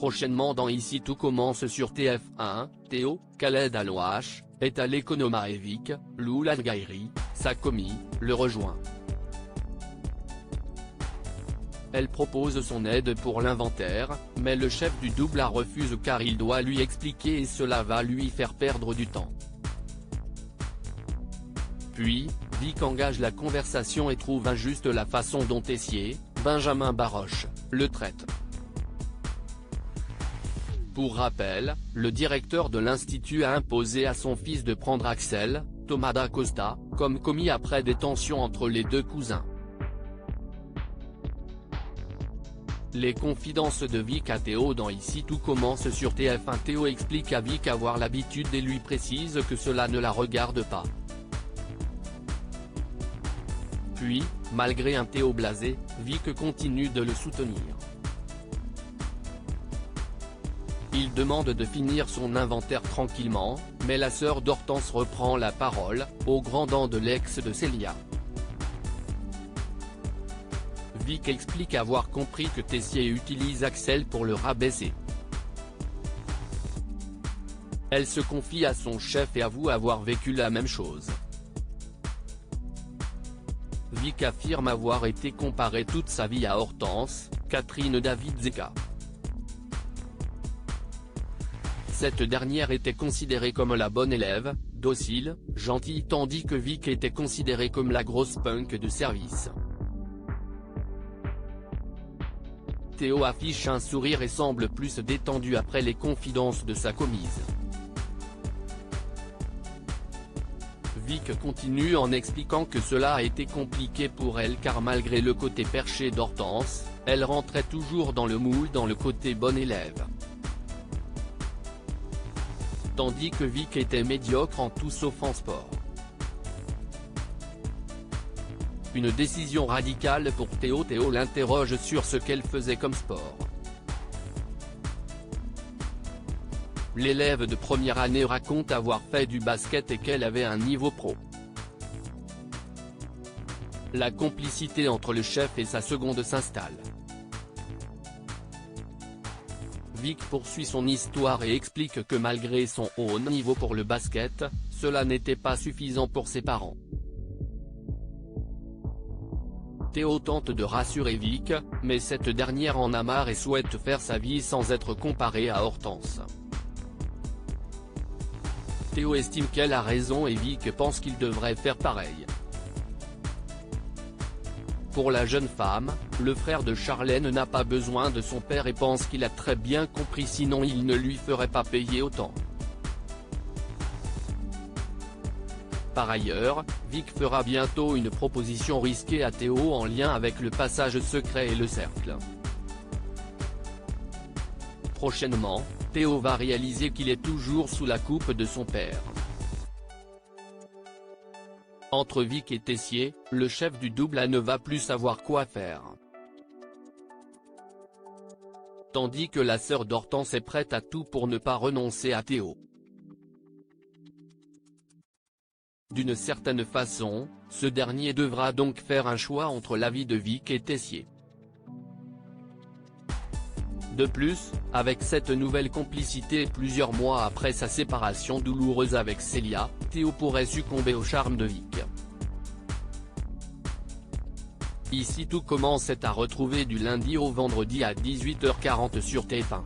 Prochainement dans Ici tout commence sur TF1, Théo, Khaled Alouache, est à l'Economa et Vic, Loulane Ghairi, sa commis, le rejoint. Elle propose son aide pour l'inventaire, mais le chef du double la refuse car il doit lui expliquer et cela va lui faire perdre du temps. Puis, Vic engage la conversation et trouve injuste la façon dont Tessier, Benjamin Baroche, le traite. Pour rappel, le directeur de l'Institut a imposé à son fils de prendre Axel, Thomas da Costa, comme commis après des tensions entre les deux cousins. Les confidences de Vic à Théo dans Ici tout commence sur TF1. Théo explique à Vic avoir l'habitude et lui précise que cela ne la regarde pas. Puis, malgré un Théo blasé, Vic continue de le soutenir. Il demande de finir son inventaire tranquillement, mais la sœur d'Hortense reprend la parole, au grand dam de l'ex de Célia. Vic explique avoir compris que Tessier utilise Axel pour le rabaisser. Elle se confie à son chef et avoue avoir vécu la même chose. Vic affirme avoir été comparé toute sa vie à Hortense, Catherine David-Zeka. Cette dernière était considérée comme la bonne élève, docile, gentille tandis que Vic était considérée comme la grosse punk de service. Théo affiche un sourire et semble plus détendu après les confidences de sa commise. Vic continue en expliquant que cela a été compliqué pour elle car malgré le côté perché d'Hortense, elle rentrait toujours dans le moule dans le côté bon élève. Tandis que Vic était médiocre en tout sauf en sport. Une décision radicale pour Théo. Théo l'interroge sur ce qu'elle faisait comme sport. L'élève de première année raconte avoir fait du basket et qu'elle avait un niveau pro. La complicité entre le chef et sa seconde s'installe. Vic poursuit son histoire et explique que malgré son haut niveau pour le basket, cela n'était pas suffisant pour ses parents. Théo tente de rassurer Vic, mais cette dernière en a marre et souhaite faire sa vie sans être comparée à Hortense. Théo estime qu'elle a raison et Vic pense qu'il devrait faire pareil. Pour la jeune femme, le frère de Charlène n'a pas besoin de son père et pense qu'il a très bien compris sinon il ne lui ferait pas payer autant. Par ailleurs, Vic fera bientôt une proposition risquée à Théo en lien avec le passage secret et le cercle. Prochainement, Théo va réaliser qu'il est toujours sous la coupe de son père. Entre Vic et Tessier, le chef du double ne va plus savoir quoi faire. Tandis que la sœur d'Hortense est prête à tout pour ne pas renoncer à Théo. D'une certaine façon, ce dernier devra donc faire un choix entre la vie de Vic et Tessier. De plus, avec cette nouvelle complicité plusieurs mois après sa séparation douloureuse avec Célia, Théo pourrait succomber au charme de Vic. Ici tout commence est à retrouver du lundi au vendredi à 18h40 sur TF1.